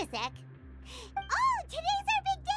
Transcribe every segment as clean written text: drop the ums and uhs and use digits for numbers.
a sec. Oh, today's our big day!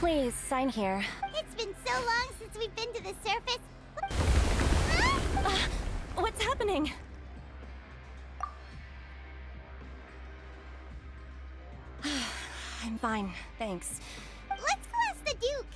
Please, sign here. It's been so long since we've been to the surface. What's happening? I'm fine, thanks. Let's go ask the Duke.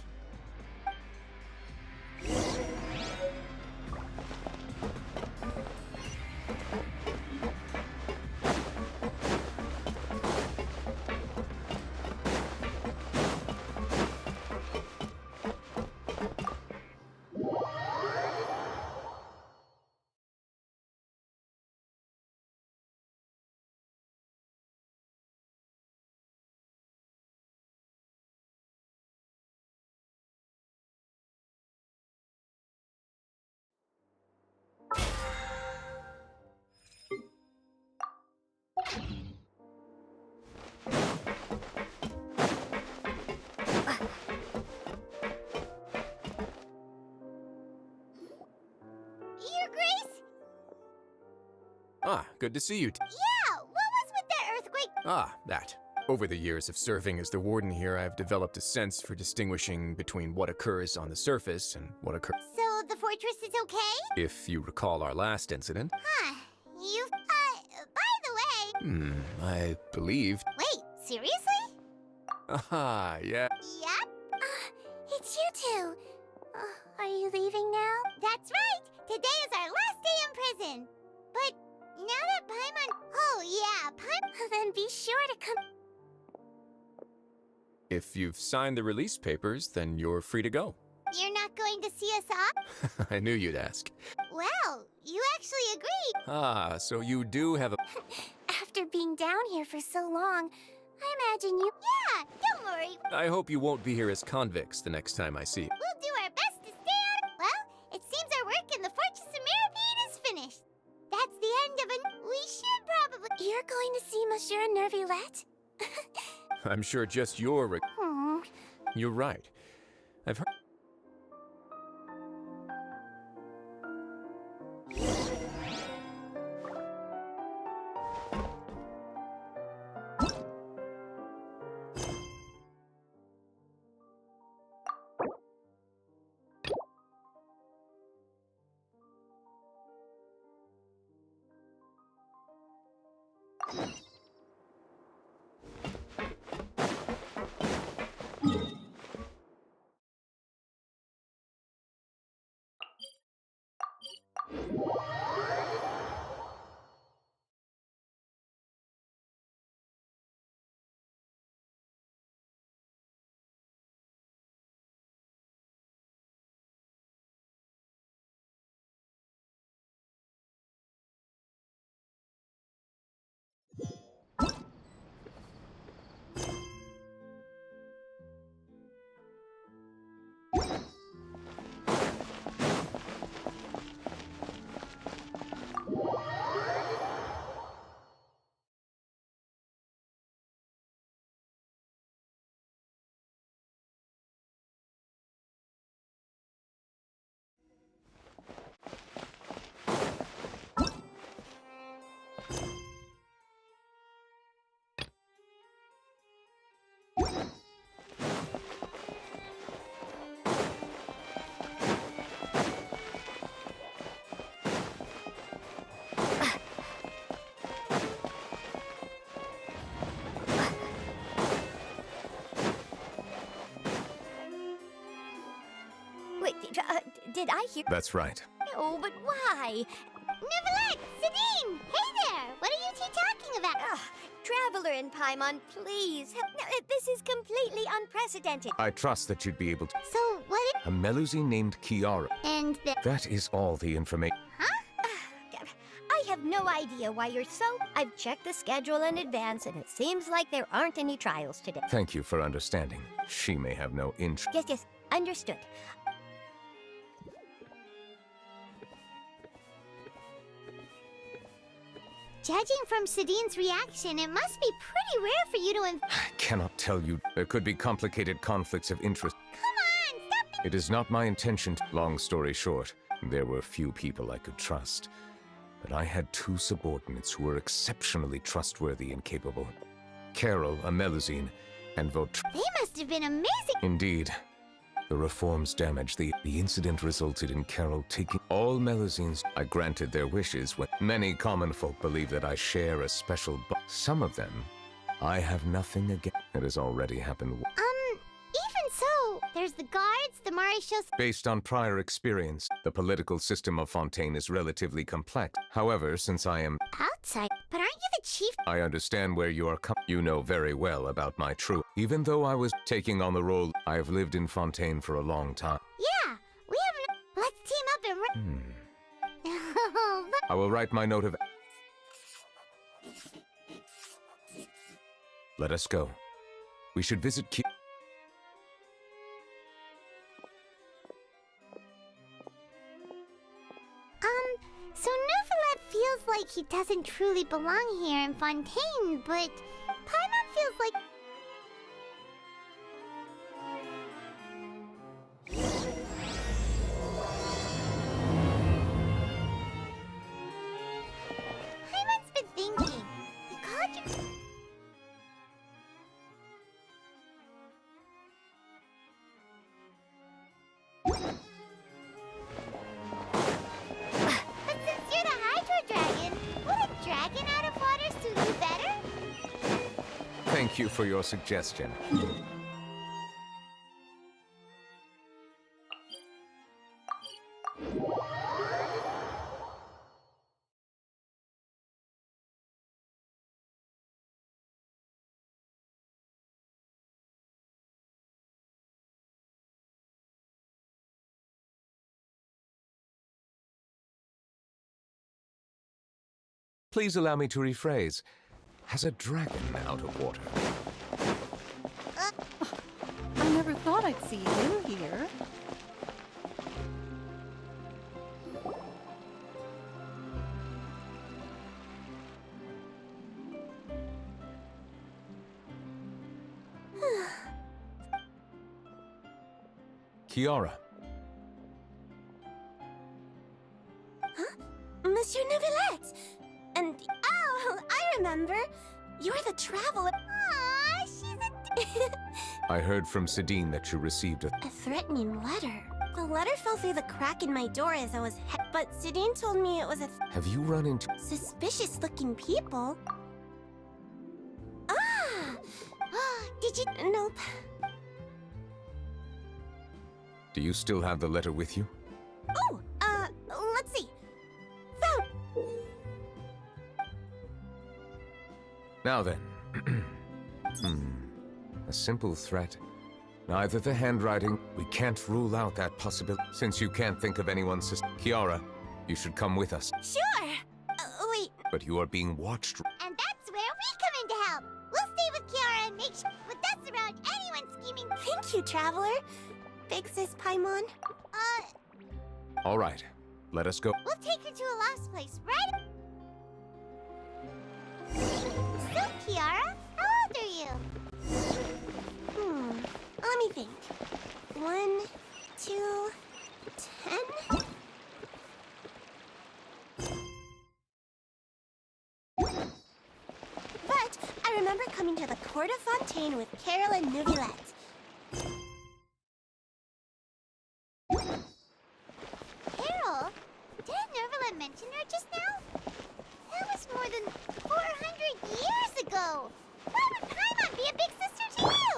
Your Grace? Ah, good to see you. Yeah, what was with that earthquake? Ah, that. Over the years of serving as the warden here, I've developed a sense for distinguishing between what occurs on the surface and what occurs. So the fortress is okay? If you recall our last incident. Huh. By the way... I believed. Wait, seriously? Aha, yeah. Yep. It's you two. Are you leaving now? That's right. Today is our last day in prison. But now that Paimon... Oh, yeah, Paimon... Then be sure to come... If you've signed the release papers, then you're free to go. You're not going to see us off? I knew you'd ask. Well, you actually agreed. Ah, so you do have a... After being down here for so long, I imagine you... Yeah, don't worry. I hope you won't be here as convicts the next time I see you. We'll do our best to stay out. Well, it seems our work in the Fortress of Mirabede is finished. That's the end of it. We should probably... You're going to see Monsieur Nevuliette? I'm sure just your... You're right. I've heard... Wait, did I hear? That's right. No, but why? Nevuliette! Sidine! Hey there! What are you two talking about? Ugh, Traveler and Paimon, please. This is completely unprecedented. I trust that you'd be able to. So, what is... A Melusine named Kiara. And the... That is all the information. I have no idea why you're so... I've checked the schedule in advance, and it seems like there aren't any trials today. Thank you for understanding. She may have no interest. Yes, understood. Judging from Sidine's reaction, it must be pretty rare for you to... I cannot tell you. There could be complicated conflicts of interest. Come on, stop It is not my intention to... Long story short, there were few people I could trust. But I had two subordinates who were exceptionally trustworthy and capable. Carol, a Melusine, and Votre. They must have been amazing. Indeed. The reforms damaged the incident resulted in Carol taking all Melusines. I granted their wishes when many common folk believe that I share a special some of them, I have nothing against. It has already happened. Even so, there's the guards, the Maréchaux... Based on prior experience, the political system of Fontaine is relatively complex. However, since I am outside. But aren't you the chief? I understand where you are coming. You know very well about my true. Even though I was taking on the role, I have lived in Fontaine for a long time. Yeah, we haven't... Let's team up and... I will write my note of... Let us go. We should visit So Nevuliette feels like he doesn't truly belong here in Fontaine, but Paimon feels like... Paimon's been thinking. You called your... Thank you for your suggestion. Please allow me to rephrase. Has a dragon out of water? I never thought I'd see you here. Kiara. Huh? Monsieur Nevuliette! And... Oh, I remember! You're the traveler... Aww, she's a... I heard from Sidine that you received a threatening letter. The letter fell through the crack in my door as I was but Sidine told me it was a... Have you run into... suspicious-looking people? Ah! Did you... Nope. Do you still have the letter with you? Oh, let's see. Found... Now then. A simple threat. Neither the handwriting... We can't rule out that possibility. Since you can't think of anyone Kiara, you should come with us. Sure! Wait. But you are being watched. And that's where we come in to help. We'll stay with Kiara and make sure with us around anyone scheming. Thank you, Traveler. Big sis Paimon. All right. Let us go. We'll take her to a lost place, right? So, Kiara, how old are you? Let me think. 1, 2, 10? But I remember coming to the court of Fontaine with Carol and Nevuliette. Carol? Didn't Nevuliette mention her just now? That was more than 400 years ago. Why would Paimon be a big sister to you?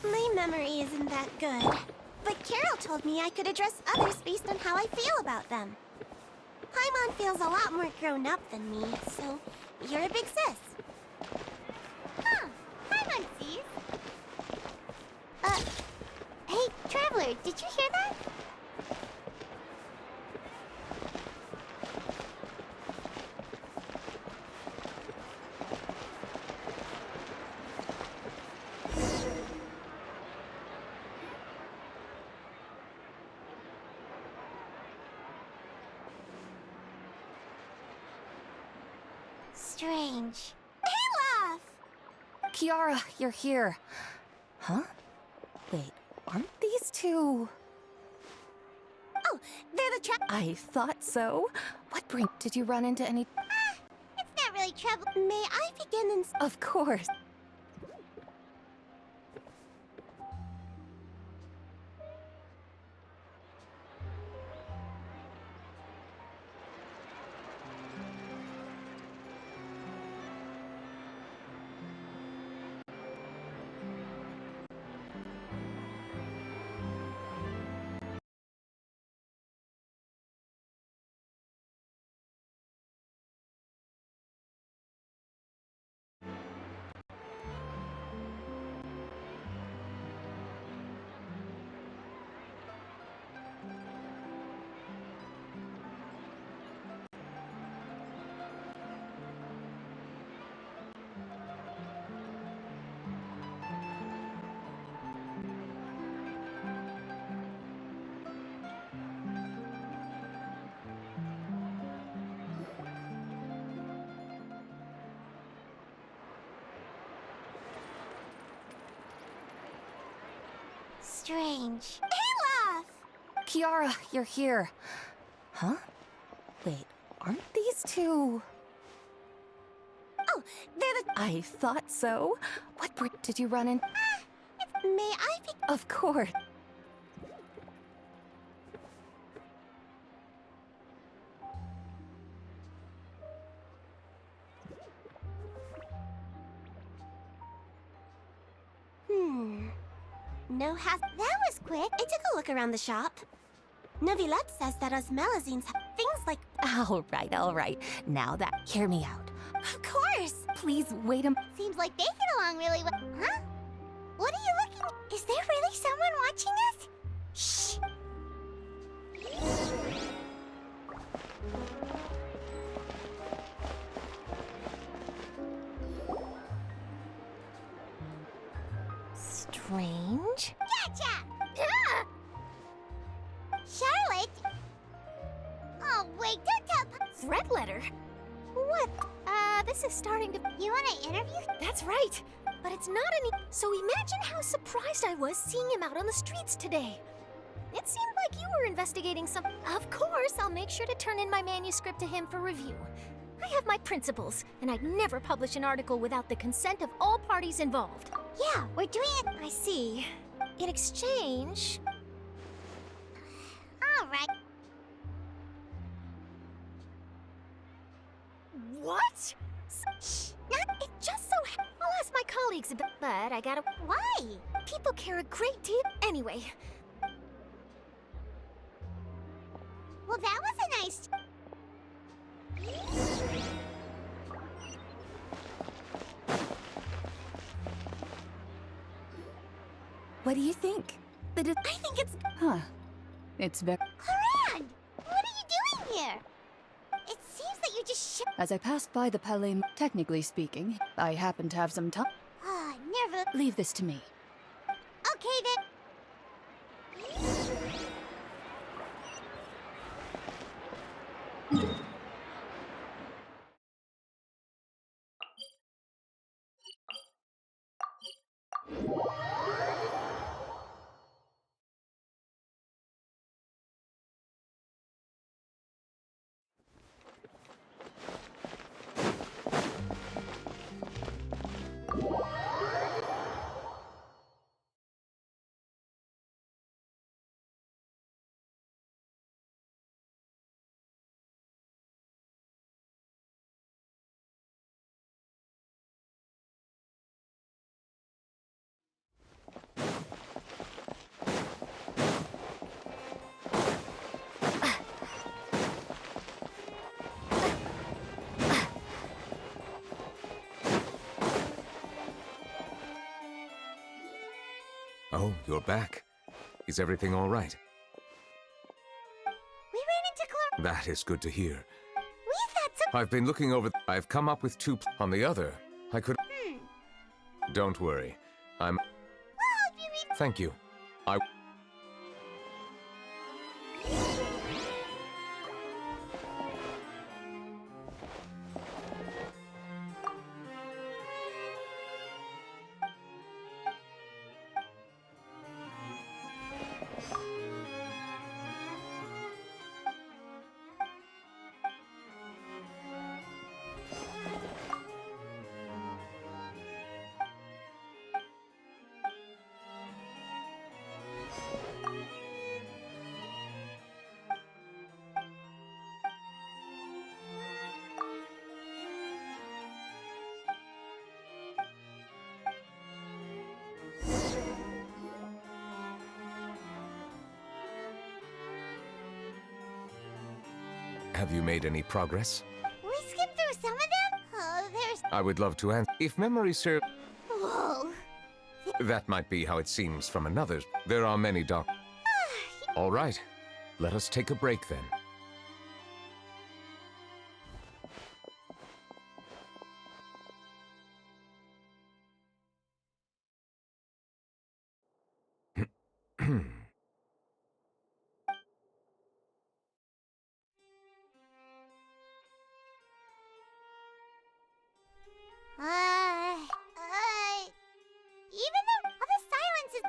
My memory isn't that good. But Carol told me I could address others based on how I feel about them. Paimon feels a lot more grown up than me, so you're a big sis. Huh. Paimon sees. Hey, Traveler, did you hear that? Strange. Olaf! Kiara, you're here. Huh? Wait, aren't these two? Oh, they're the I thought so. What bring? Did you run into any? It's not really trouble. May I begin in... Of course. Strange. Olaf! Kiara, you're here. Huh? Wait, aren't these two? Oh, they're the... I thought so. What bring? Did you run in? May I begin... Of course. No has... That was quick. I took a look around the shop. Nevuliette says that osmelazines have things like... All right. Now that, hear me out. Of course! Please wait a... Seems like they get along really well. Huh? What are you looking? Is there really someone watching us? Shh. Strange? Gotcha! Ah! Charlotte! Oh, wait, don't tell... Red letter? What? This is starting to... You want to interview? That's right. But it's not any... So imagine how surprised I was seeing him out on the streets today. It seemed like you were investigating some... Of course, I'll make sure to turn in my manuscript to him for review. I have my principles, and I'd never publish an article without the consent of all parties involved. Yeah, we're doing it. I see. In exchange... All right. What? Shh. It just so... I'll ask my colleagues about... But I gotta... Why? People care a great deal... Anyway... Well, that was a nice... What do you think? I think it's... Huh. It's very... Coran! What are you doing here? It seems that you just As I passed by the Palais, technically speaking, I happen to have some time. Ah, never... Leave this to me. Okay, then. Oh, you're back. Is everything all right? We ran into Chlor. That is good to hear. We've had some. I've been looking over. I've come up with on the other. I could. Don't worry. We'll help you read. Thank you. I. Have you made any progress? We skipped through some of them. Oh, there's. I would love to answer. If memory serves, Whoa. that might be how it seems from another's. There are many All right. Let us take a break then. Even though all the silence is.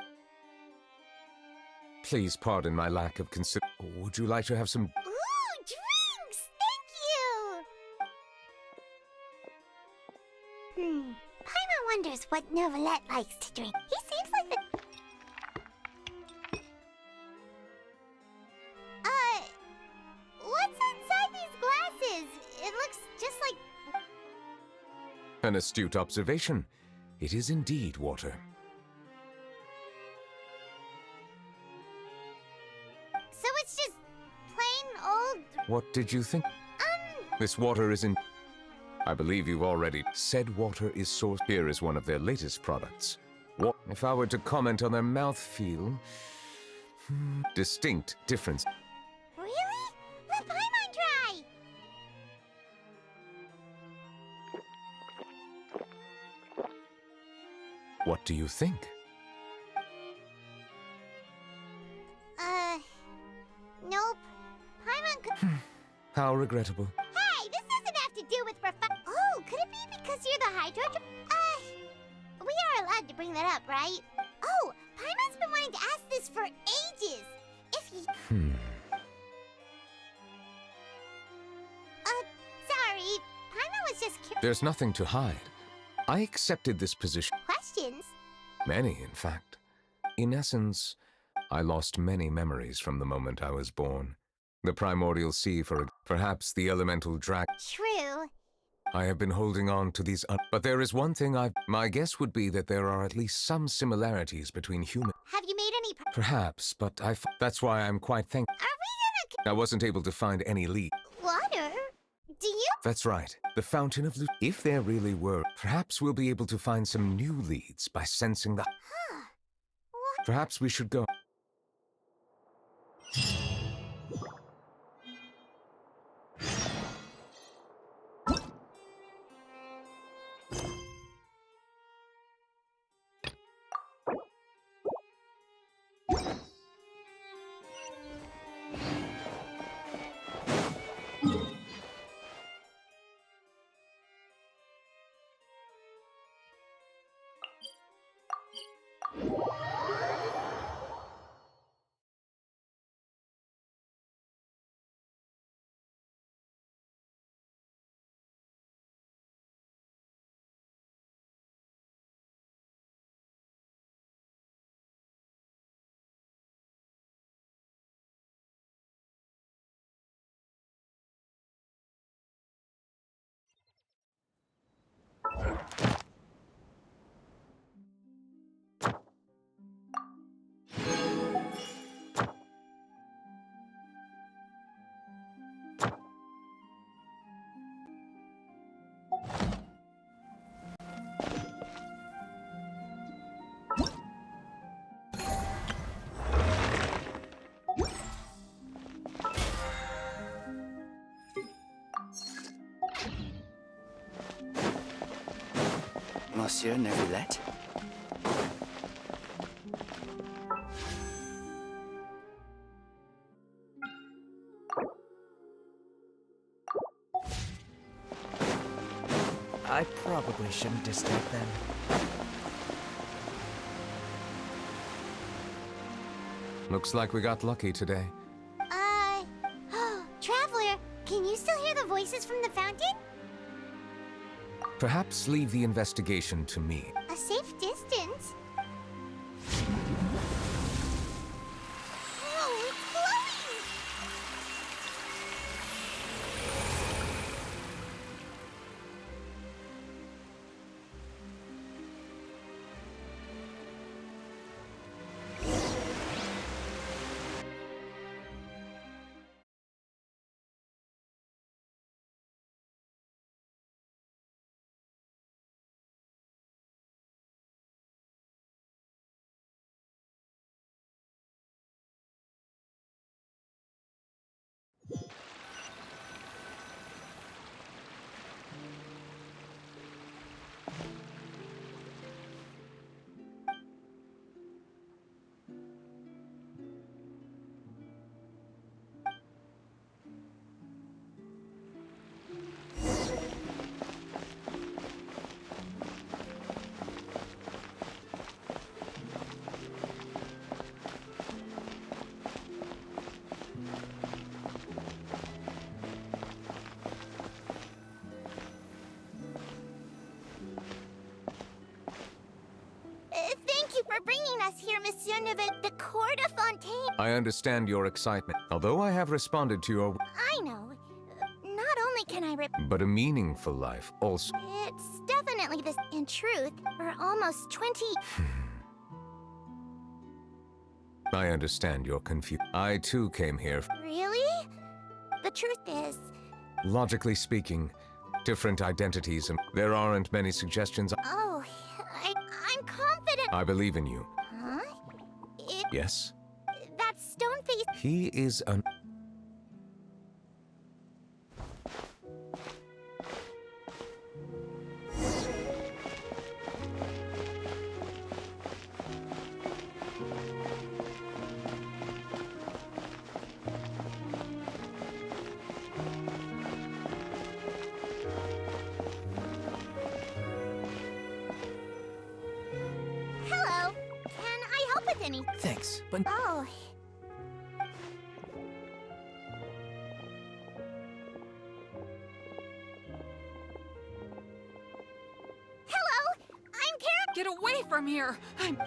Please pardon my lack of consider. Would you like to have some? Ooh, drinks! Thank you! Paimon wonders what Nevuliette likes to drink. He seems like the. What's inside these glasses? It looks just like. An astute observation. It is indeed water. So it's just plain old. What did you think? This water isn't. I believe you've already said water is sourced. Here is one of their latest products. What if I were to comment on their mouthfeel? Distinct difference. Really? Let Paimon try! What do you think? Nope. Paimon could. How regrettable. Hey, this doesn't have to do with Oh, could it be because you're the hydro? We are allowed to bring that up, right? Oh, Paimon's been wanting to ask this for ages. If he. Sorry. Paimon was just curious. There's nothing to hide. I accepted this position. Questions? Many, in fact. In essence, I lost many memories from the moment I was born. The primordial sea, perhaps the elemental dragon. True. I have been holding on to these, but there is one thing my guess would be that there are at least some similarities between human. Have you made any? Perhaps, but that's why I'm quite thankful. Are we I wasn't able to find any lead. gonna water? Do you? That's right. The Fountain of If there really were, perhaps we'll be able to find some new leads by sensing the. Perhaps we should go. Monsieur Nevuliette? I probably shouldn't disturb them. Looks like we got lucky today. Traveler, can you still hear the voices from the fountain? Perhaps leave the investigation to me. A safe distance? Oh, it's glowing! Thank you for bringing us here, Monsieur Nevuliette. The Court of Fontaine. I understand your excitement, although I have responded to your... I know. Not only can I But a meaningful life also. It's definitely this. In truth, for almost 20... I understand your confusion. I too came here. Really? The truth is... Logically speaking, different identities and there aren't many suggestions. Oh, I'm confident... I believe in you. Huh? Yes? That stone face... He is an... Hello. Can I help with any... Thanks, but Oh... Hello! I'm Karen... Get away from here!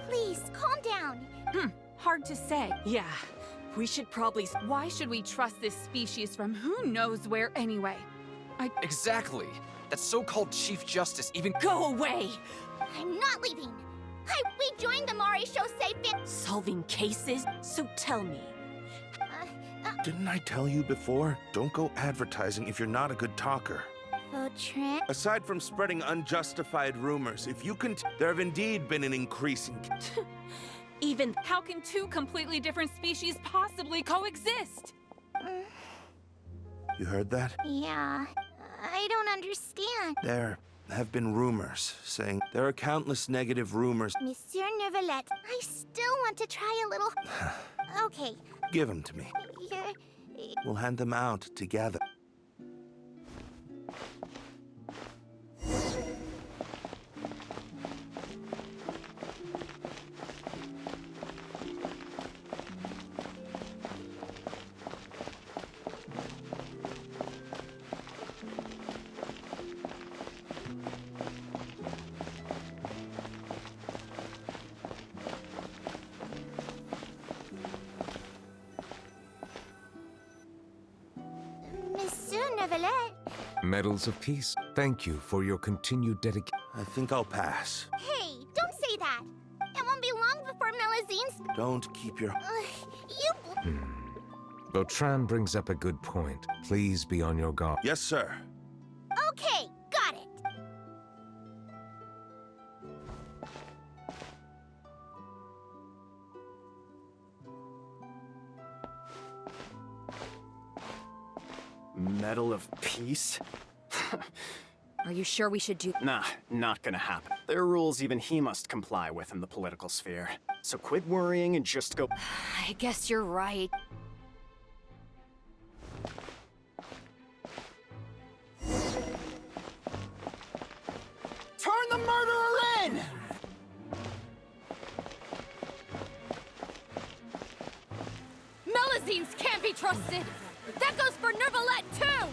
Please, calm down. Hard to say. Yeah, we should probably... Why should we trust this species from who knows where anyway? Exactly! That so-called Chief Justice even Go away! I'm not leaving. We joined the Mari Shosei Solving cases? So tell me. Didn't I tell you before? Don't go advertising if you're not a good talker. Vautrin... Aside from spreading unjustified rumors, if you can, there have indeed been an increasing... Even how can two completely different species possibly coexist? You heard that? Yeah, I don't understand. There have been rumors saying there are countless negative rumors. Monsieur Nevuliette, I still want to try a little... Okay, Give them to me. you're... We'll hand them out together. Monsieur Nevuliette... Medals of Peace. Thank you for your continued dedication. I think I'll pass. Hey, don't say that. It won't be long before Melazine's... Don't keep your... You... Vautrin brings up a good point. Please be on your guard. Yes, sir. Okay, got it. Medal of Peace? Are you sure we should do— Nah, not gonna happen. There are rules even he must comply with in the political sphere. So quit worrying and just go— I guess you're right. Turn the murderer in! Melazines can't be trusted! That goes for nevuliette, too!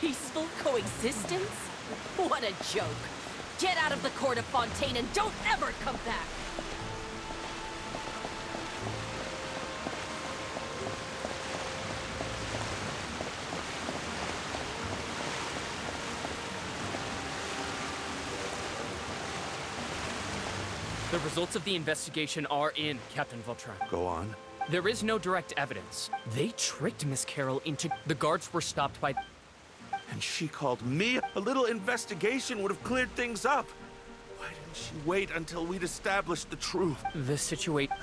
Peaceful coexistence? What a joke! Get out of the court of Fontaine and don't ever come back! The results of the investigation are in, Captain Vautrin. Go on. There is no direct evidence. They tricked Miss Carroll into— The guards were stopped by— And she called me? A little investigation would have cleared things up. Why didn't she wait until we'd established the truth? the situation.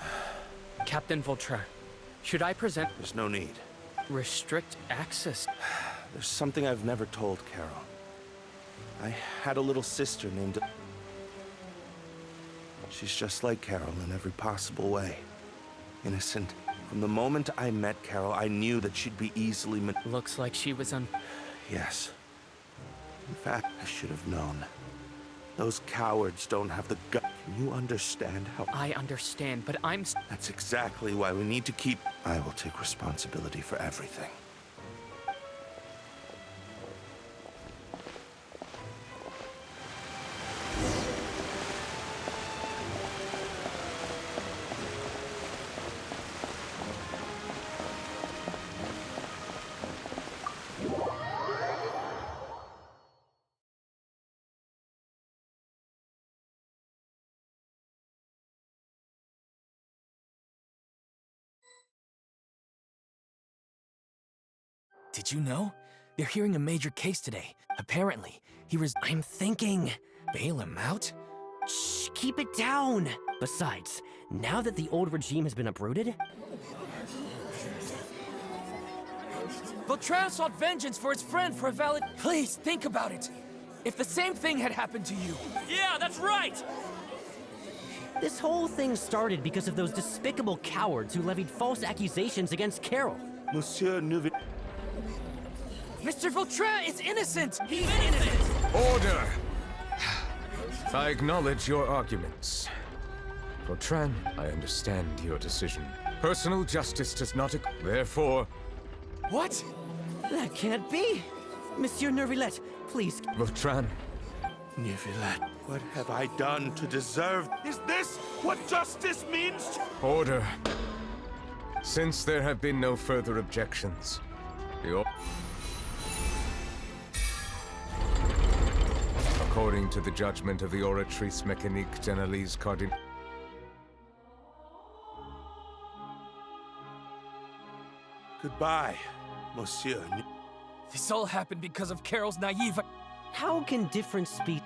Captain Vautrin, should I present— There's no need. restrict access? There's something I've never told Carol. I had a little sister named... She's just like Carol in every possible way. Innocent. From the moment I met Carol, I knew that she'd be easily Looks like she was Yes. In fact, I should have known. Those cowards don't have the gut. Can you understand how... I understand, but I'm— That's exactly why we need to keep... I will take responsibility for everything. Did you know? They're hearing a major case today. Apparently, I'm thinking. Bail him out? Shh, keep it down! Besides, now that the old regime has been uprooted... Vautrin sought vengeance for his friend for a valid... Please, think about it! If the same thing had happened to you... Yeah, that's right! This whole thing started because of those despicable cowards who levied false accusations against Carol. Monsieur Nevuliette... Mr. Vautrin is innocent! He's innocent! Order! I acknowledge your arguments. Vautrin, I understand your decision. Personal justice does not... Therefore... What? That can't be! Monsieur Nevuliette, please... Vautrin, Nevuliette, what have I done to deserve... Is this what justice means? order. Since there have been no further objections, according to the judgment of the Oratrice Mécanique d'Analyse Cardinal... Goodbye, Monsieur. This all happened because of Carol's naive... How can different speech...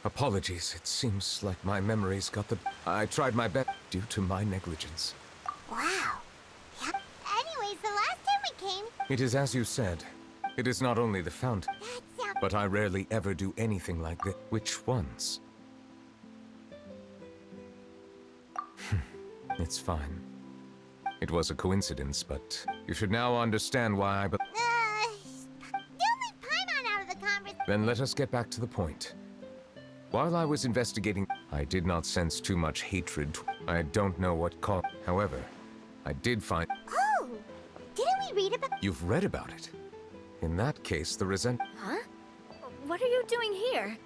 Apologies, it seems like my memories got the... I tried my best due to my negligence. Wow. Yep. Anyways, the last time we came... It is as you said. It is not only the fountain, That's but I rarely ever do anything like this. Which ones? It's fine. It was a coincidence, but you should now understand why I... Don't leave Paimon out of the conversation. Then let us get back to the point. While I was investigating, I did not sense too much hatred. I don't know what caused. However, I did find... Oh! Didn't we read about... You've read about it. In that case, the Huh? What are you doing here?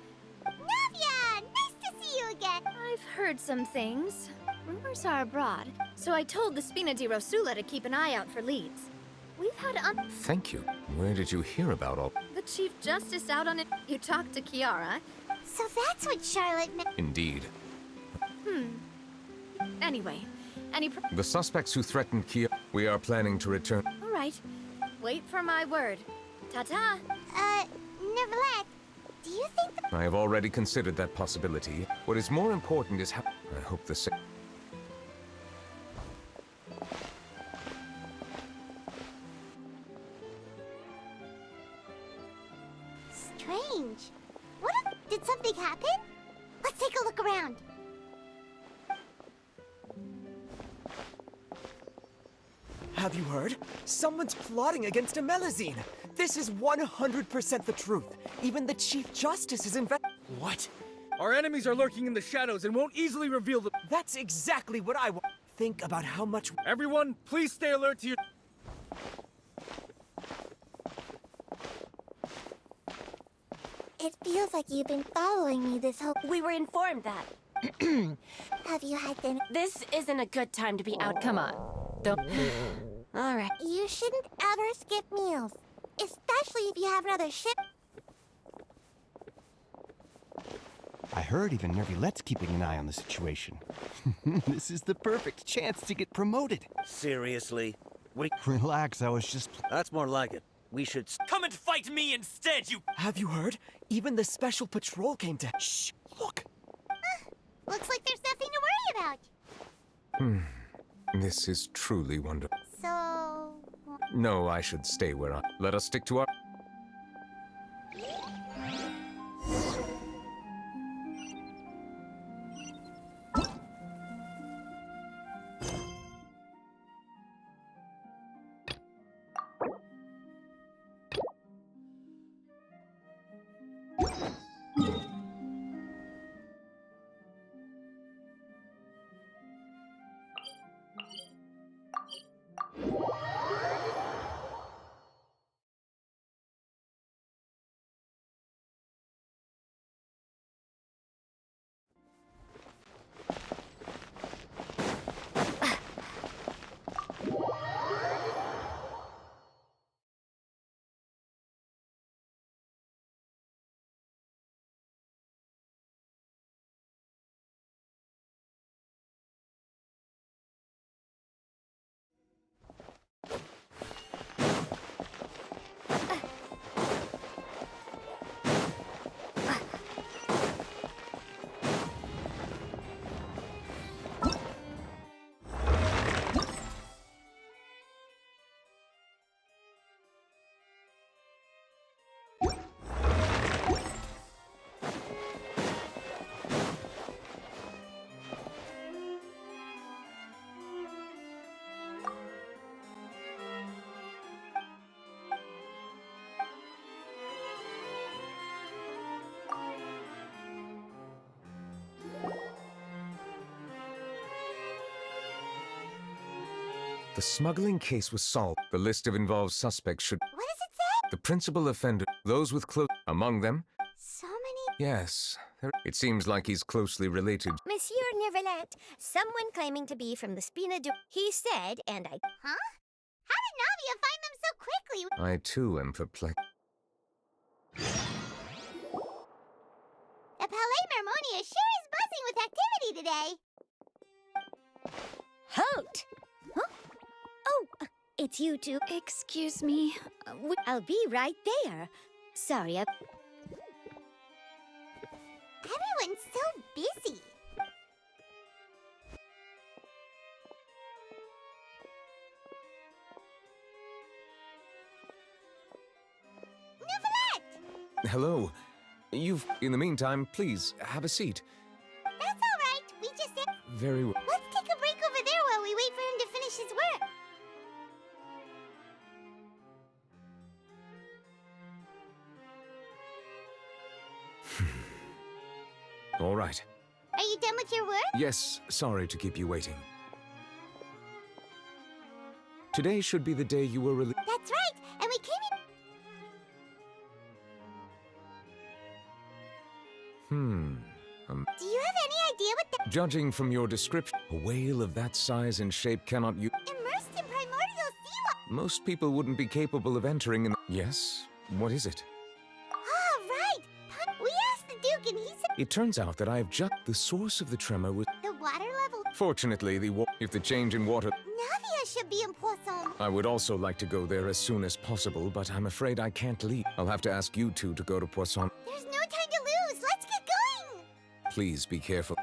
Navia! Nice to see you again! I've heard some things. Rumors are abroad, so I told the Spina di Rosula to keep an eye out for leads. We've had Thank you. Where did you hear about all? the Chief Justice out on it. You talked to Kiara? So that's what Charlotte meant. Indeed. Anyway, The suspects who threatened Kia, we are planning to return. all right. Wait for my word. Ta-ta! Nevuliette, do you think I have already considered that possibility. What is more important is how... I hope the same... Strange. Did something happen? Let's take a look around. Have you heard? Someone's plotting against a Melazine. This is 100% the truth. Even the Chief Justice is What? Our enemies are lurking in the shadows and won't easily reveal them. That's exactly what I want. Think about how much... Everyone, please stay alert to your... It feels like you've been following me this whole... We were informed that. Have you had dinner? This isn't a good time to be out. Come on. Don't. All right. You shouldn't ever skip meals. Especially if you have another ship. I heard even Nevuliette's keeping an eye on the situation. This is the perfect chance to get promoted. Seriously? Relax, I was just... That's more like it. We should... Come and fight me instead, you... Have you heard? Even the Special Patrol came to... Shh! Look! Looks like there's nothing to worry about. This is truly wonderful. So... No, I should stay where I... Let us stick to our... The smuggling case was solved. The list of involved suspects should... What does it say? The principal offender, those with close... Among them? So many... Yes. It seems like he's closely related. Monsieur Nevuliette, someone claiming to be from the Spina di... He said, and I... Huh? How did Navia find them so quickly? I too am perplexed. The Palais Mermonia sure is buzzing with activity today. Halt! Huh? Oh, it's you two. Excuse me. I'll be right there. Sorry, Everyone's so busy. Nevuliette! Hello. In the meantime, please, have a seat. That's all right. We just... Very well. Let's take a break over there while we wait for him to finish his work. All right. Are you done with your work? Yes, sorry to keep you waiting. Today should be the day you were released. That's right. And we came in... Do you have any idea what the— Judging from your description, a whale of that size and shape cannot use. Immersed in primordial sea water. Most people wouldn't be capable of entering in. Yes? What is it? Ah, right. We asked the Duke and he said It turns out that I have just. The source of the tremor was. the water level. Fortunately, if the change in water. Navia should be in Poisson. I would also like to go there as soon as possible, but I'm afraid I can't leave. I'll have to ask you two to go to Poisson. There's no time to lose. Let's get going. Please be careful.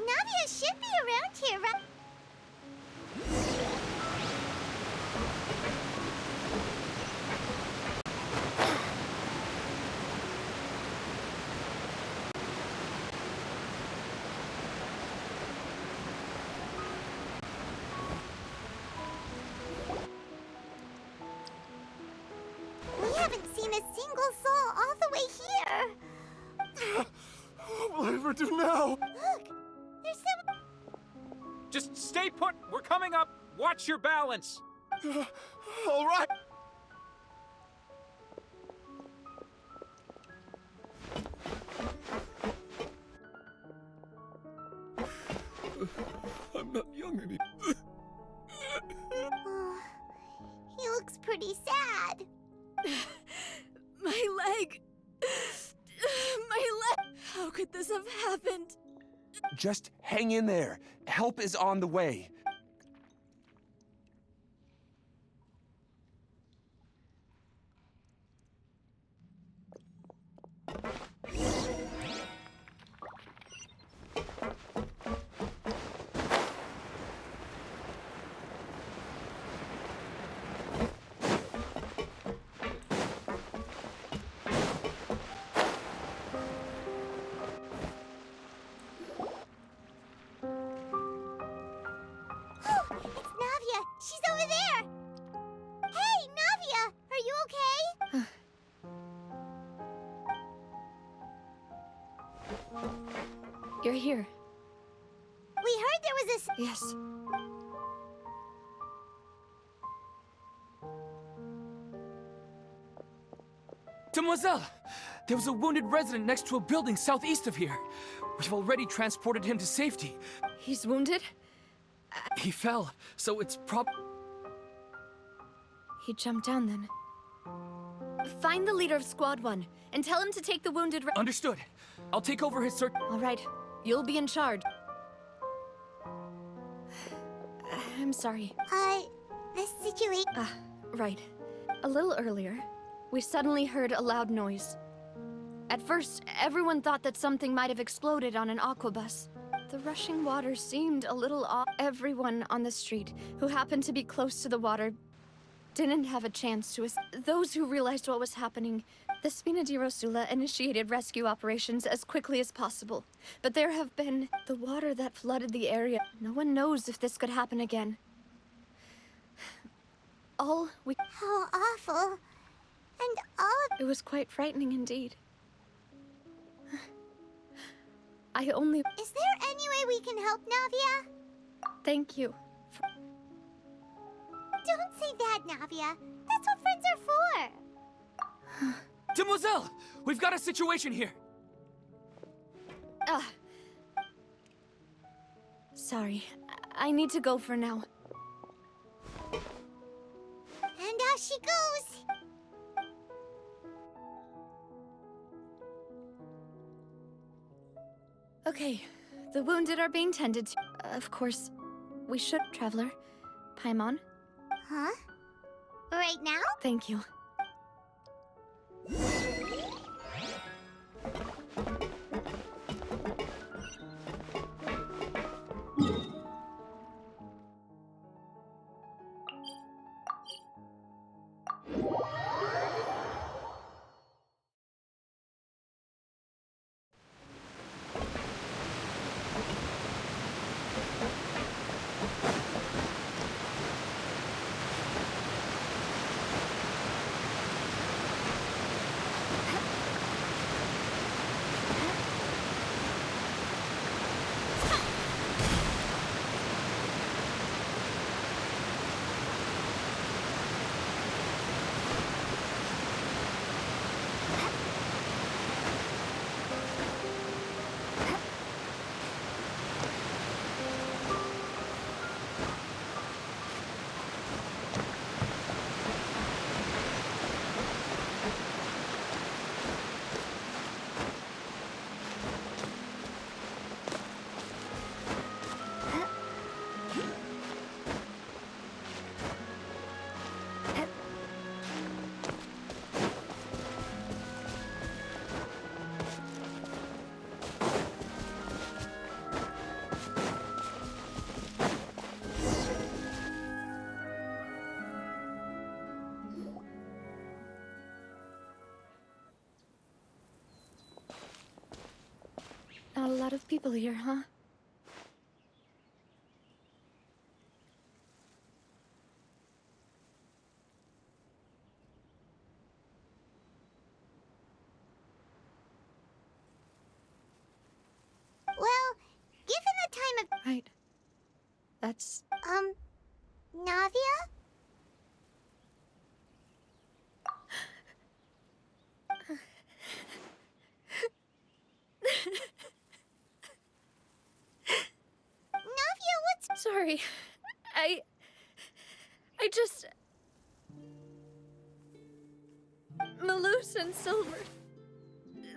Navia should be around here, right? We haven't seen a single soul all the way here. What will I ever do now? Look, there's some. Just stay put. We're coming up. Watch your balance. All right. I'm not young anymore. He looks pretty sad. My leg. My leg. How could this have happened? Just hang in there. Help is on the way. She's over there! Hey, Navia! Are you okay? You're here. We heard there was a... Yes. Demoiselle! There was a wounded resident next to a building southeast of here. We've already transported him to safety. He's wounded? He fell, so it's He jumped down then. Find the leader of Squad 1 and tell him to take the wounded Understood. I'll take over his search. All right. You'll be in charge. I'm sorry. This situation... Right. A little earlier, we suddenly heard a loud noise. At first, everyone thought that something might have exploded on an aquabus. The rushing water seemed a little off. Everyone on the street who happened to be close to the water didn't have a chance to those who realized what was happening. The Spina di Rosula initiated rescue operations as quickly as possible. But there have been the water that flooded the area. No one knows if this could happen again. How awful. And all It was quite frightening indeed. I only... Is there any way we can help, Navia? Thank you. Don't say that, Navia. That's what friends are for. Demoiselle! We've got a situation here! Sorry. I need to go for now. And out she goes. Okay. The wounded are being tended to. Of course, we should, Traveler. Paimon? Huh? Right now? Thank you. Not a lot of people here, huh? Well, given the time of... Right. That's... Navia? Navia, what's... Sorry. I just... Malus and Silver...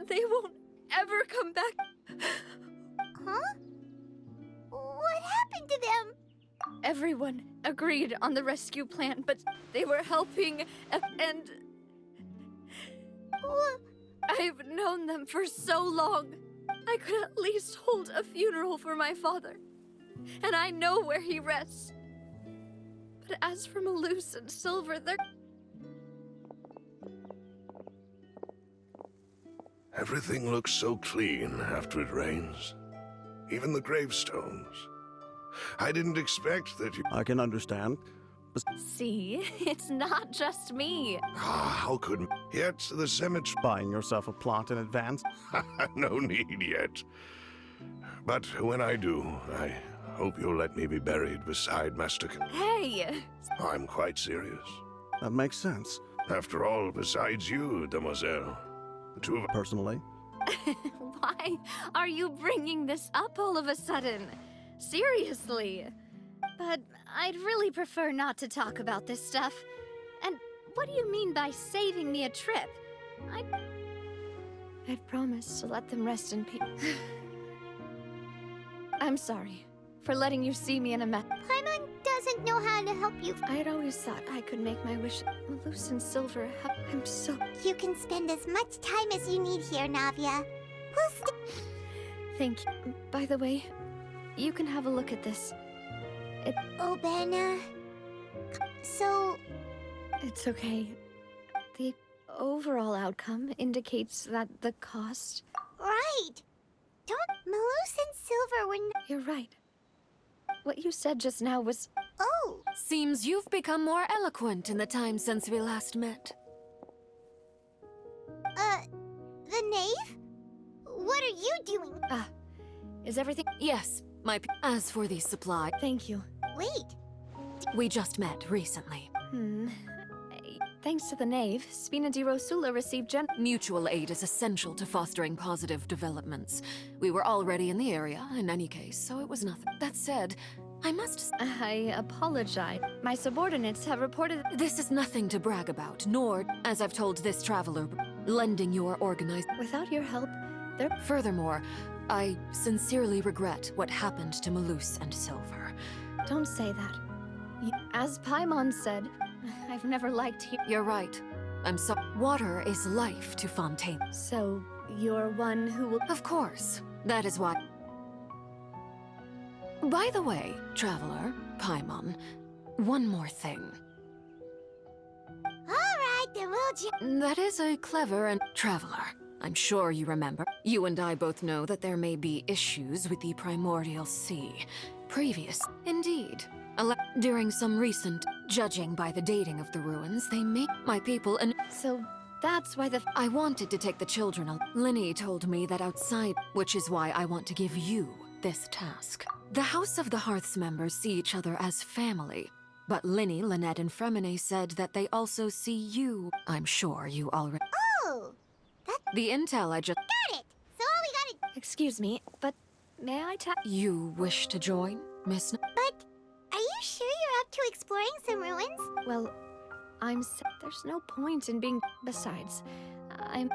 They won't ever come back. Huh? What happened to them? Everyone agreed on the rescue plan, but they were helping, and... I've known them for so long. I could at least hold a funeral for my father. And I know where he rests. But as for Malus and Silver, they're... Everything looks so clean after it rains. Even the gravestones. I didn't expect that you... I can understand. See? It's not just me. How could... Yet the cemetery... Buying yourself a plot in advance? No need yet. But when I do, I hope you'll let me be buried beside Master... Hey! I'm quite serious. That makes sense. After all, besides you, Demoiselle, the two of... Personally? Why are you bringing this up all of a sudden? Seriously. But I'd really prefer not to talk about this stuff. And what do you mean by saving me a trip? I'd promised to let them rest in peace. I'm sorry for letting you see me in a mess. Paimon doesn't know how to help you. I'd always thought I could make my wish. Malus and Silver, I'm so... You can spend as much time as you need here, Navia. Thank you. By the way, you can have a look at this. Oh, Benna. So, It's okay. The overall outcome indicates that the cost... Right! Malus and Silver were You're right. What you said just now was... Oh! Seems you've become more eloquent in the time since we last met. The knave? What are you doing? Is everything... Yes, as for the supply... Thank you. Wait! We just met recently. Thanks to the knave, Spina di Rosula received Mutual aid is essential to fostering positive developments. We were already in the area, in any case, so it was nothing. That said, I must... I apologize. My subordinates have reported... This is nothing to brag about, nor, as I've told this traveler, lending your organized... Without your help, there... Furthermore, I sincerely regret what happened to Malus and Silver. Don't say that. As Paimon said, I've never liked you. You're right. I'm sorry. Water is life to Fontaine. So, you're one who will... Of course. That is why... By the way, traveler, Paimon, one more thing. Alright, then we'll That is a clever and... Traveler, I'm sure you remember. You and I both know that there may be issues with the Primordial Sea. Indeed. During some recent, judging by the dating of the ruins, they made my people and... So, that's why I wanted to take the children. Linny told me that outside, which is why I want to give you this task. The House of the Hearth's members see each other as family. But Linny, Lynette, and Fremine said that they also see you. I'm sure you already... Oh! The intel I just... Got it! So all we gotta... Excuse me, but may I You wish to join, Miss... But... Are you sure you're up to exploring some ruins? Well, there's no point in being... Besides, I'm...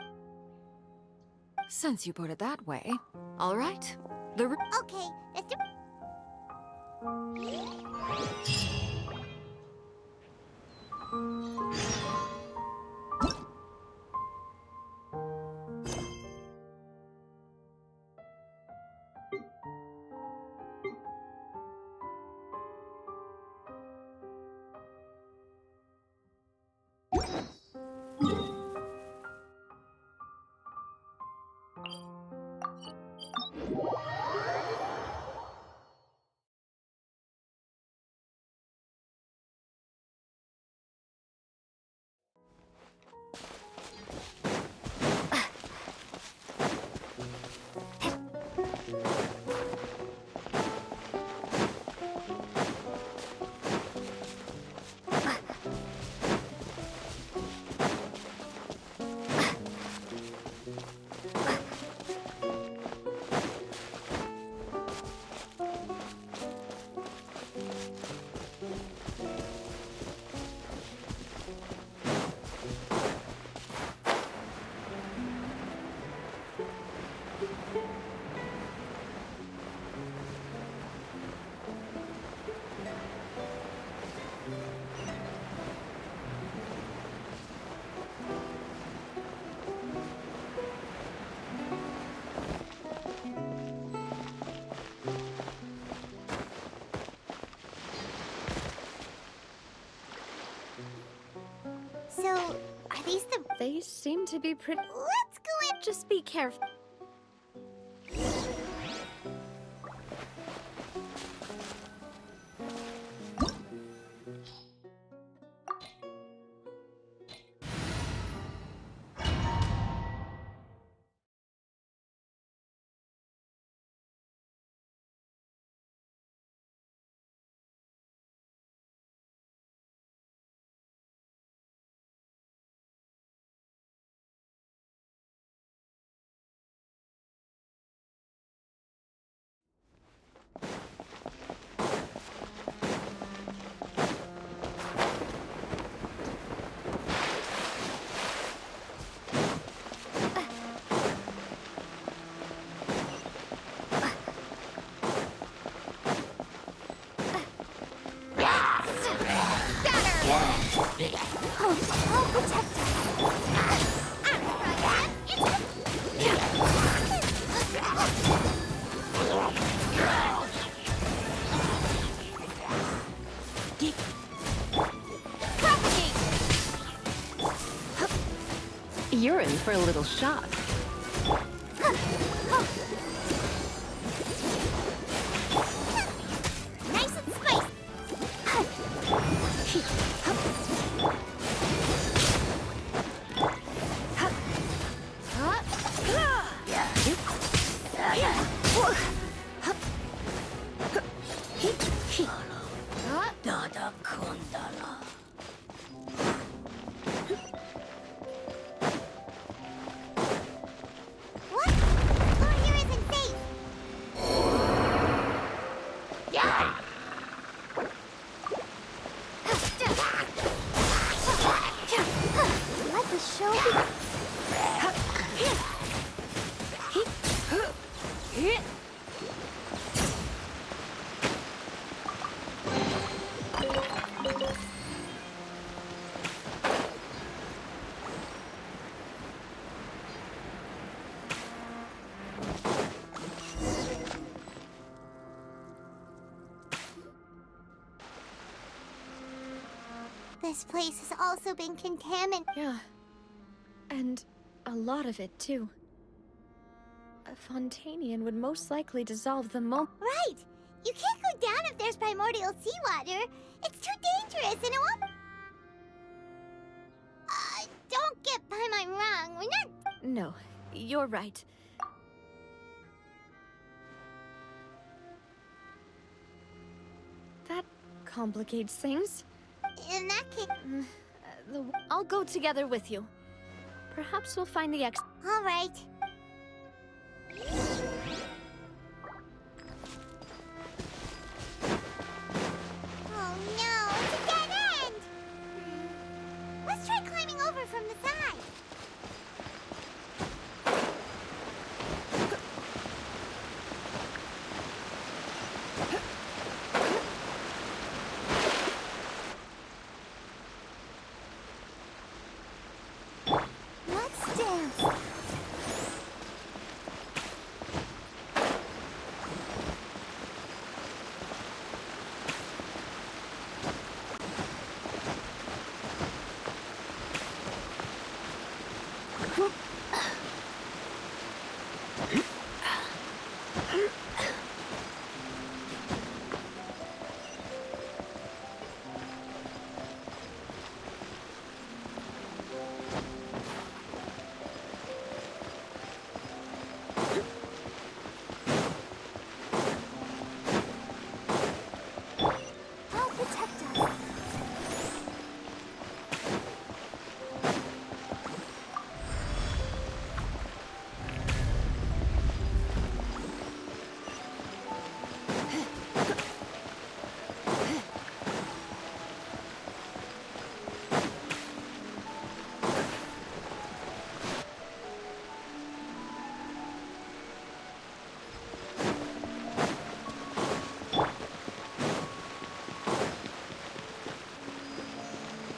Since you put it that way, all right. Okay, let's do... So, are these the... They seem to be pretty... Let's go in... Just be careful. I'll protect You're in for a little shock. Nice and spicy. What? Floor here isn't safe. Yeah. Let the show begin. This place has also been contaminated. Yeah. And a lot of it, too. A Fontanian would most likely dissolve the Right! You can't go down if there's primordial seawater. It's too dangerous and it won't... don't get Paimon wrong. We're not... No, you're right. That complicates things. In that case... I'll go together with you. Perhaps we'll find the All right. Oh no, it's a dead end! Let's try climbing over from the side. Let's dance. I'll protect us.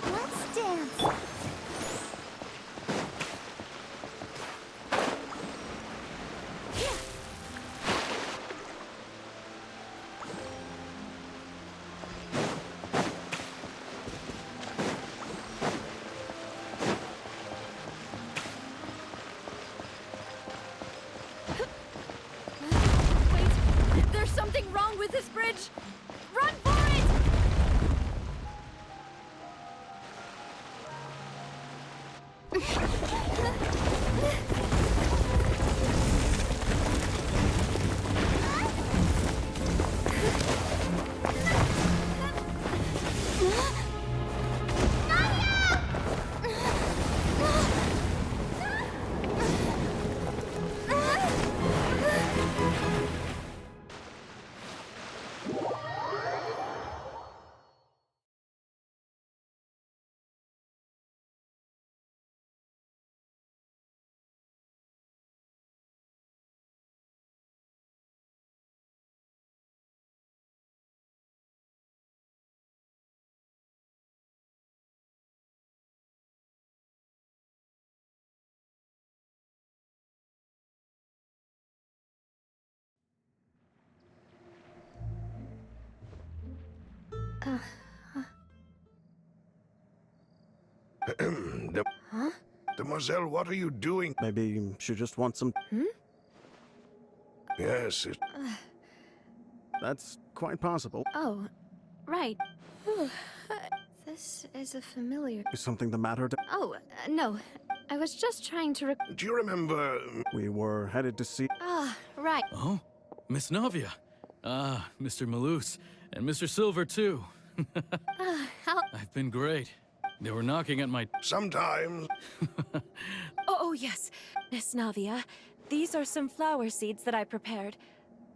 Let's dance. Wait, there's something wrong with this bridge! Run for it! The Demoiselle, what are you doing? Maybe she just wants some... Yes, it... That's quite possible. Oh, right. This is a familiar... Is something the matter? Oh, no. I was just trying to Do you remember... We were headed to see... Ah, right. Oh? Miss Navia. Ah, Mr. Malus. And Mr. Silver, too. I've been great. They were knocking at my... Sometimes. Oh, yes. Miss Navia, these are some flower seeds that I prepared.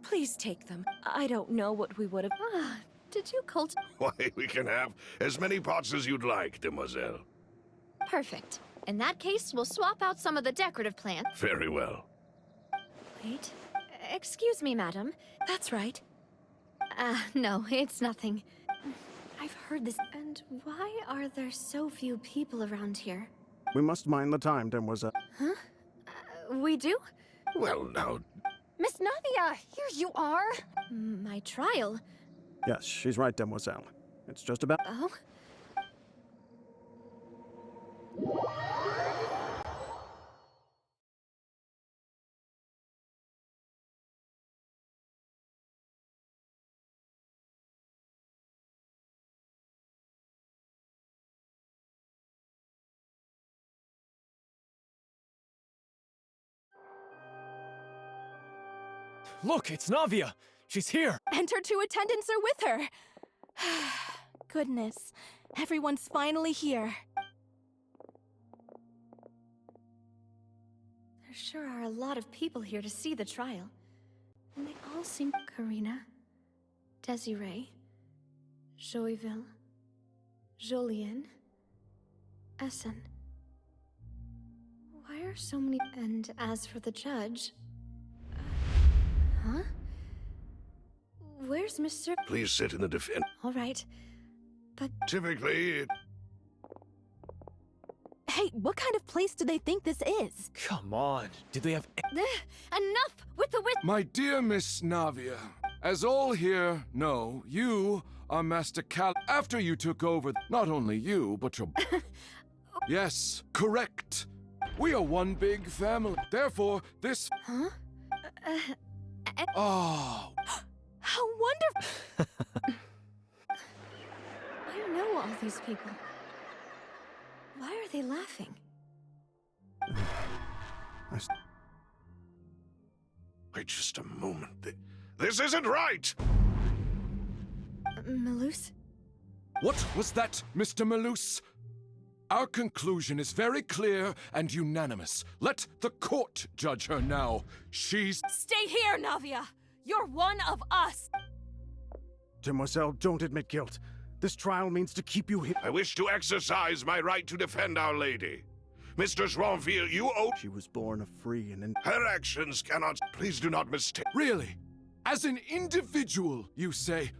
Please take them. I don't know what we would have... Did you cultivate? Why, we can have as many pots as you'd like, Demoiselle. Perfect. In that case, we'll swap out some of the decorative plants. Very well. Wait. Excuse me, madam. That's right. No, it's nothing. I've heard this. And why are there so few people around here? We must mind the time, Demoiselle. Huh? We do? Well, now... Miss Navia, here you are. My trial? Yes, she's right, Demoiselle. It's just about... Oh? Look, it's Navia! She's here! And her two attendants are with her! Goodness, everyone's finally here. There sure are a lot of people here to see the trial. And they all seem... Karina, Desiree, Joyville, Jolien, Essen. Why are so many... And as for the judge... Huh? Where's Mr... Please sit in the defense. All right, but... Typically... Hey, what kind of place do they think this is? Come on, do they have... Enough with the My dear Miss Navia, as all here know, you are Master Cal... After you took over, not only you, but your... Yes, correct. We are one big family. Therefore, this... Huh? Oh... How wonderful! I know all these people. Why are they laughing? Wait just a moment. This isn't right! Malus? What was that, Mr. Malus? Our conclusion is very clear and unanimous. Let the court judge her now. She's... Stay here, Navia! You're one of us! Demoiselle, don't admit guilt. This trial means to keep you here. I wish to exercise my right to defend Our Lady. Mistress Ronville, you owe... She was born a free and... Her actions cannot... Please do not mistake... Really? As an individual, you say?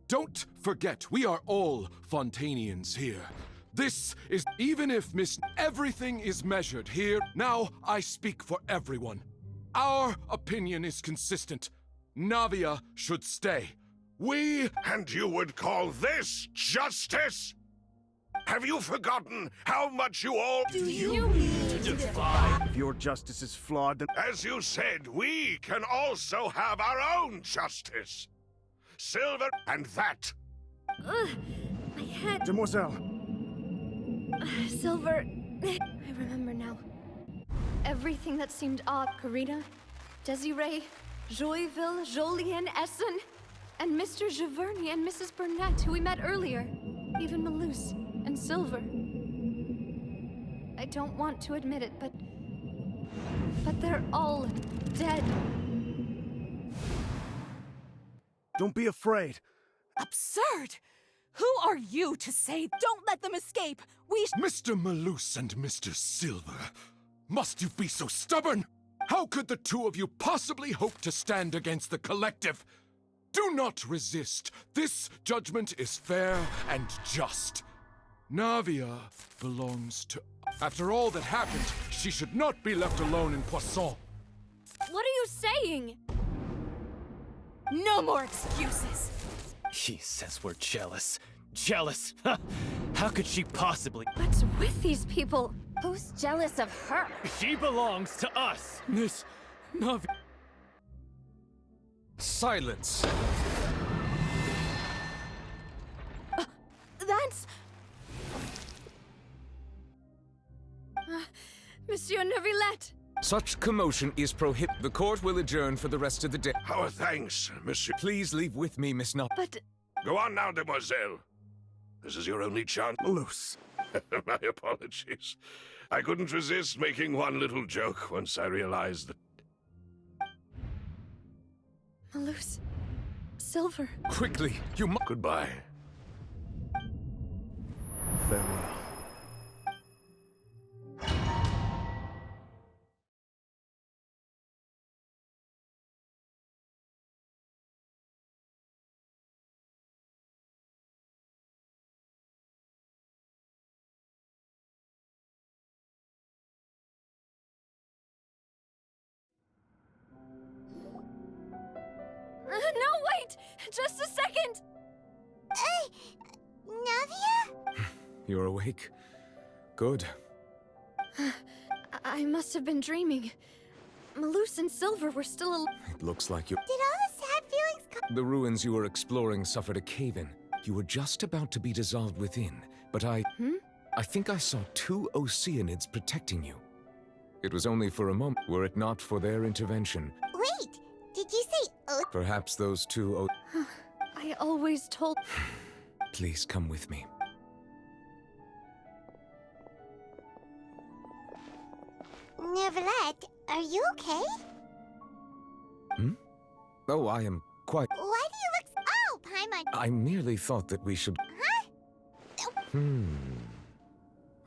Don't forget, we are all Fontanians here. This is... Even if everything is measured here, now I speak for everyone. Our opinion is consistent. Navia should stay. We... And you would call this justice? Have you forgotten how much you all... Do you mean to defy? If your justice is flawed, then... As you said, we can also have our own justice. Silver and that. My head... Demoiselle. Silver... I remember now. Everything that seemed odd. Karina, Desiree, Joyville, Jolien, Essen, and Mr. Giverny and Mrs. Burnett, who we met earlier. Even Malus and Silver. I don't want to admit it, but they're all dead. Don't be afraid. Absurd! Who are you to say, don't let them escape? Mr. Malus and Mr. Silver, must you be so stubborn? How could the two of you possibly hope to stand against the collective? Do not resist. This judgment is fair and just. Navia belongs to... After all that happened, she should not be left alone in Poisson. What are you saying? No more excuses. He says we're jealous. Jealous? How could she possibly... What's with these people? Who's jealous of her? She belongs to us. Miss Navia. Silence. That's... Monsieur Nevuliette! Such commotion is prohibited. The court will adjourn for the rest of the day. Our thanks, monsieur. Please leave with me, Miss Nop. But... Go on now, demoiselle. This is your only chance. Malus. My apologies. I couldn't resist making one little joke once I realized that... Malus. Silver. Quickly, you must... Goodbye. Farewell. No, wait! Just a second! Navia? You're awake. Good. I must have been dreaming. Malus and Silver were still alive. It looks like you... Did all the sad feelings come? The ruins you were exploring suffered a cave-in. You were just about to be dissolved within, but I think I saw 2 Oceanids protecting you. It was only for a moment, were it not for their intervention. Wait, did you say Perhaps those 2 I always told... Please come with me. Nevuliette, are you okay? Oh, I am quite... Why do you look... Oh, Paimon! I merely thought that we should... Huh?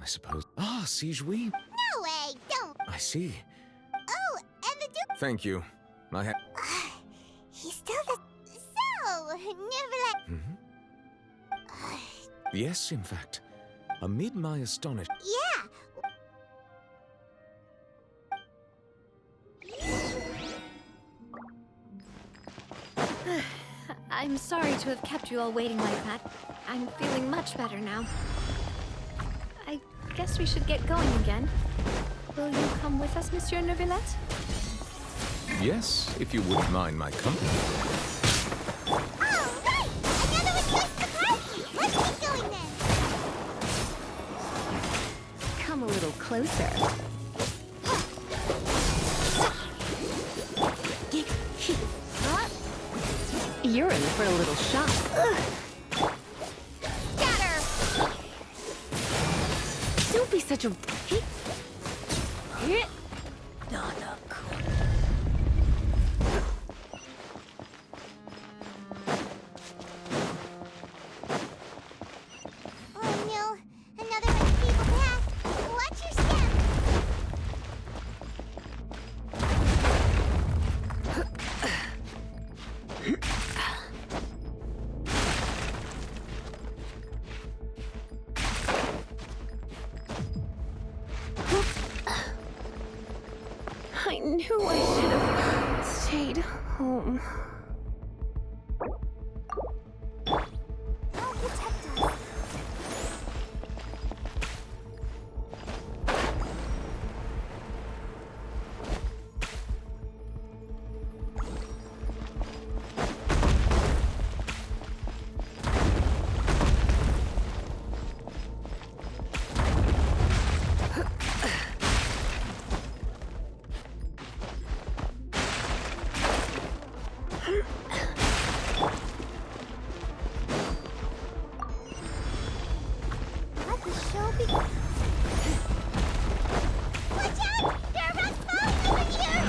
I suppose... Ah, Sijui. No way, don't! I see. Oh, and the Duke... Thank you. I had... He's still the... So, Nevuliette... Yes, in fact. Amid my astonishment... Yeah! I'm sorry to have kept you all waiting like that. I'm feeling much better now. I guess we should get going again. Will you come with us, Monsieur Nevuliette? Yes, if you wouldn't mind my company. All right! Another one joins the party! Let's get going then! Come a little closer. You're in for a little shock. Scatter! Don't be such a... Oh no, another one of people path. Watch your step! I knew I should have stayed home. I'll protect us. Let the show begin. Watch out! There are rocks falling over here!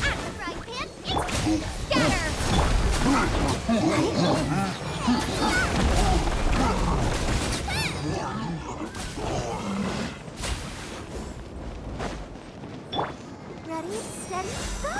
At the frying pan, it's scatter! Ready, steady, go!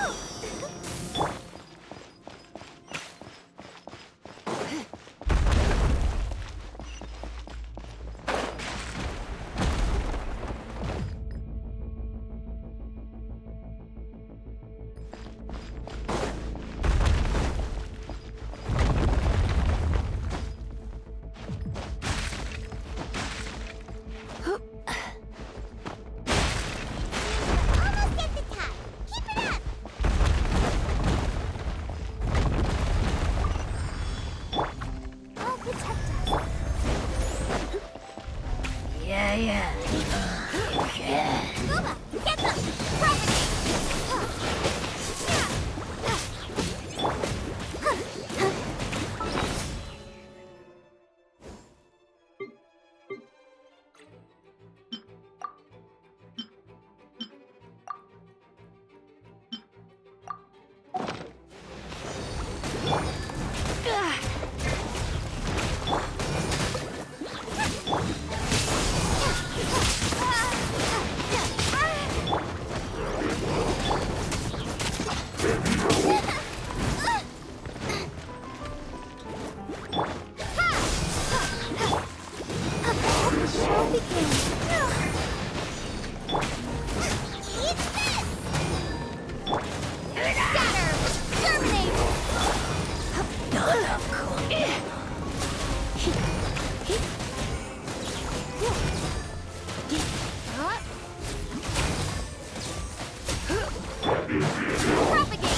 Propagate!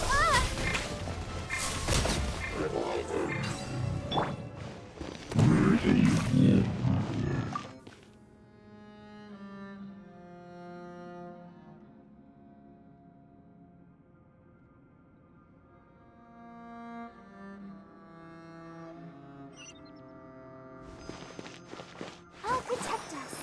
Ah! Oh, protect us.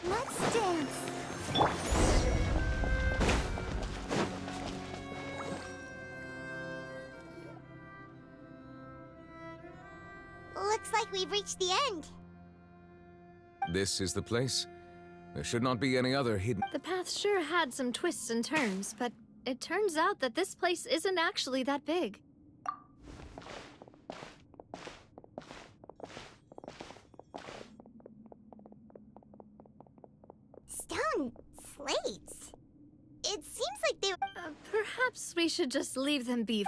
Let's dance. Looks like we've reached the end. This is the place? There should not be any other hidden... The path sure had some twists and turns, but it turns out that this place isn't actually that big. Stone slates. It seems like they... Perhaps we should just leave them be.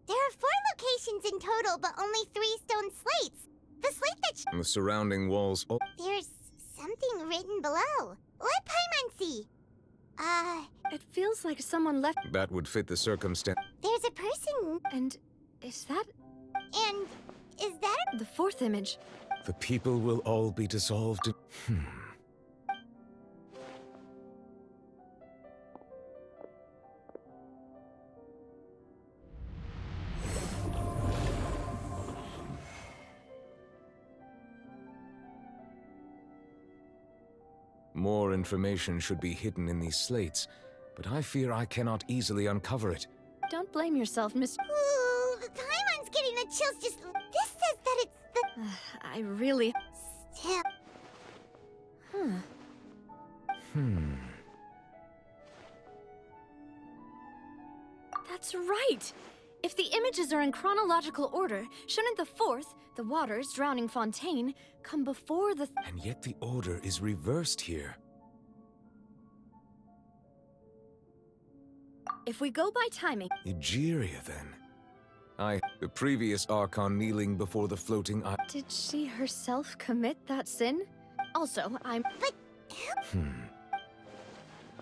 There are 4 locations in total, but only 3 stone slates. The slate that... The surrounding walls... Oh, There's something written below. Let Paimon see. It feels like someone left. that would fit the circumstance. There's a person. And is that And is that the 4th image? The people will all be dissolved in... More information should be hidden in these slates, but I fear I cannot easily uncover it. Don't blame yourself, Miss. Ooh, the Paimon's getting the chills just... This says that it's the... I really. Still... That's right! If the images are in chronological order, shouldn't the 4th, the waters drowning Fontaine, come before the... And yet the order is reversed here. If we go by timing... Egeria, then. The previous Archon kneeling before the floating eye... Did she herself commit that sin? Also, I'm... But...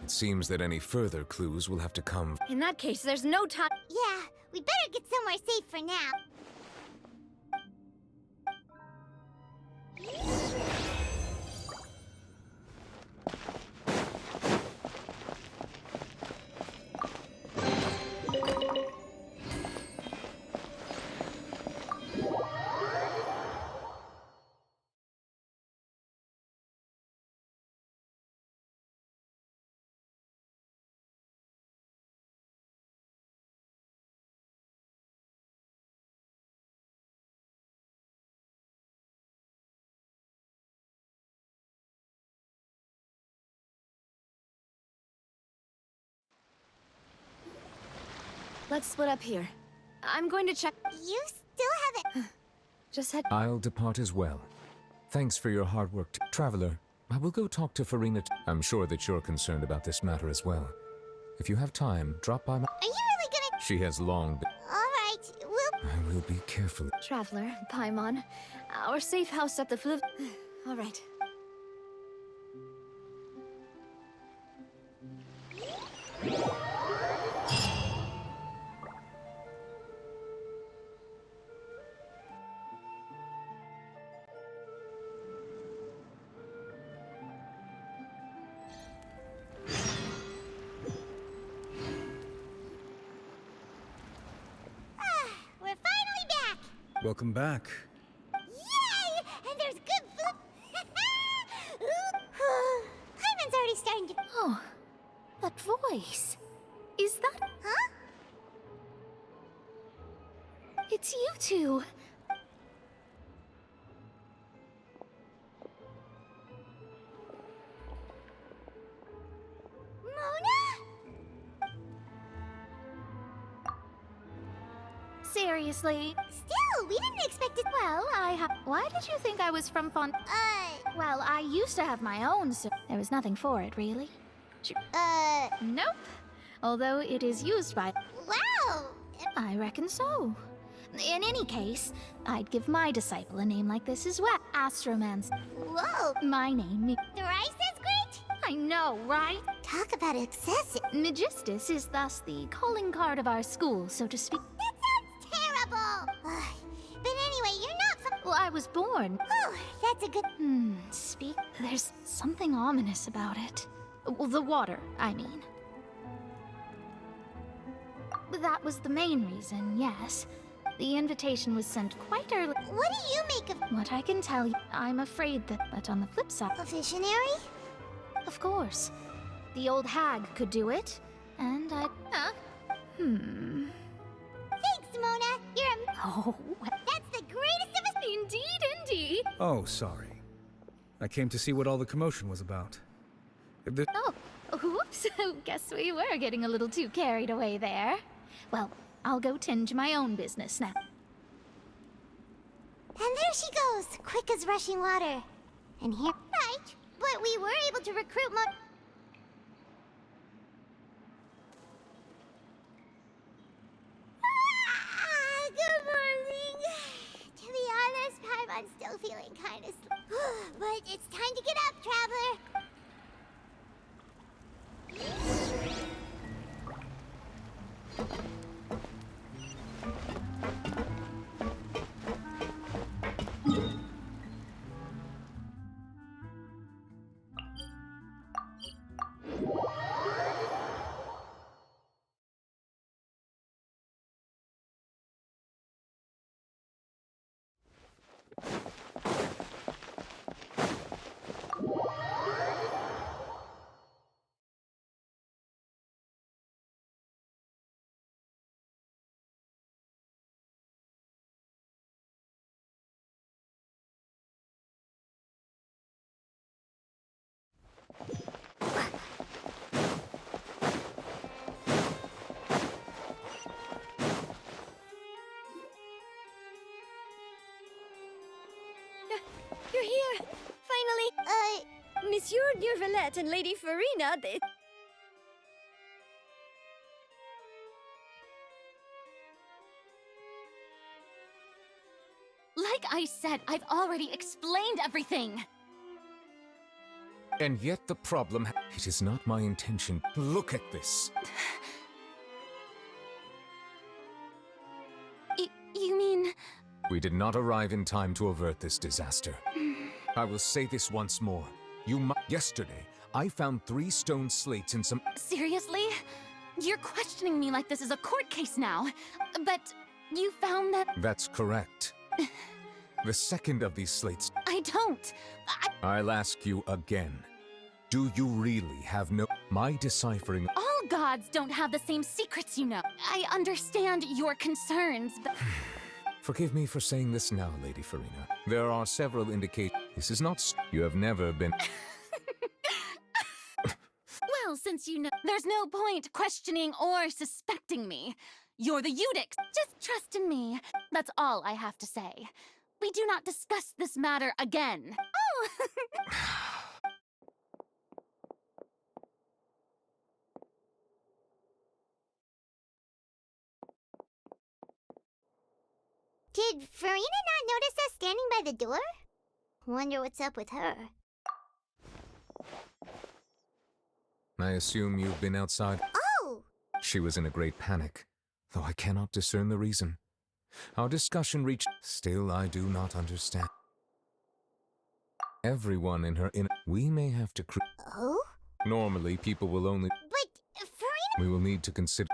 It seems that any further clues will have to come... In that case, there's no time... Yeah, we better get somewhere safe for now. Let's split up here. I'm going to check... You still haven't... Just head... I'll depart as well. Thanks for your hard work, Traveler. I will go talk to Farina. I'm sure that you're concerned about this matter as well. If you have time, drop by my... Are you really gonna... She has long been... Alright, we'll... I will be careful. Traveler, Paimon, our safe house at the fluv... All right. We're finally back! Welcome back. Yay! And there's good food! Paimon's already starting to... Oh, that voice. Is that... Huh? It's you two. seriously. Still, we didn't expect it. Well, Why did you think I was from Well, I used to have my own, so there was nothing for it, really. Nope. Although it is used by... Wow! I reckon so. In any case, I'd give my disciple a name like this as well. Astromance. Whoa! My name... Thrice as great? I know, right? Talk about excessive. Megistus is thus the calling card of our school, so to speak. That sounds terrible! But anyway, you're not from... Well, I was born. Oh, that's a good... There's something ominous about it. Well, the water, I mean. That was the main reason, yes. The invitation was sent quite early. What do you make of... What I can tell you, I'm afraid that... But on the flip side... A visionary? Of course. The old hag could do it, and I... Thanks, Mona. You're a... Oh, that's the greatest of us... Indeed. Oh, sorry. I came to see what all the commotion was about. Oh, whoops. Guess we were getting a little too carried away there. Well, I'll go tend to my own business now. And there she goes, quick as rushing water. And here... Right, but we were able to recruit good morning. To be honest, Paimon's still feeling kind of... But it's time to get up, traveler. You're here! Finally! Monsieur Nevuliette and Lady Farina, they... Like I said, I've already explained everything! And yet the problem... It is not my intention. Look at this. You mean... We did not arrive in time to avert this disaster. I will say this once more. Yesterday, I found 3 stone slates in some... Seriously? You're questioning me like this is a court case now. But you found that... That's correct. The second of these slates... I don't. I'll ask you again. Do you really have no... My deciphering... All gods don't have the same secrets, you know. I understand your concerns, but... Forgive me for saying this now, Lady Farina. There are several indications. This is not... You have never been... Well, since you know... There's no point questioning or suspecting me. You're the Eunuch. Just trust in me. That's all I have to say. We do not discuss this matter again. Oh! Did Farina not notice us standing by the door? Wonder what's up with her. I assume you've been outside. Oh! She was in a great panic, though I cannot discern the reason. Our discussion reached... Still, I do not understand. Everyone in her We may have to... Oh? Normally, people will only... But, Farina... We will need to consider...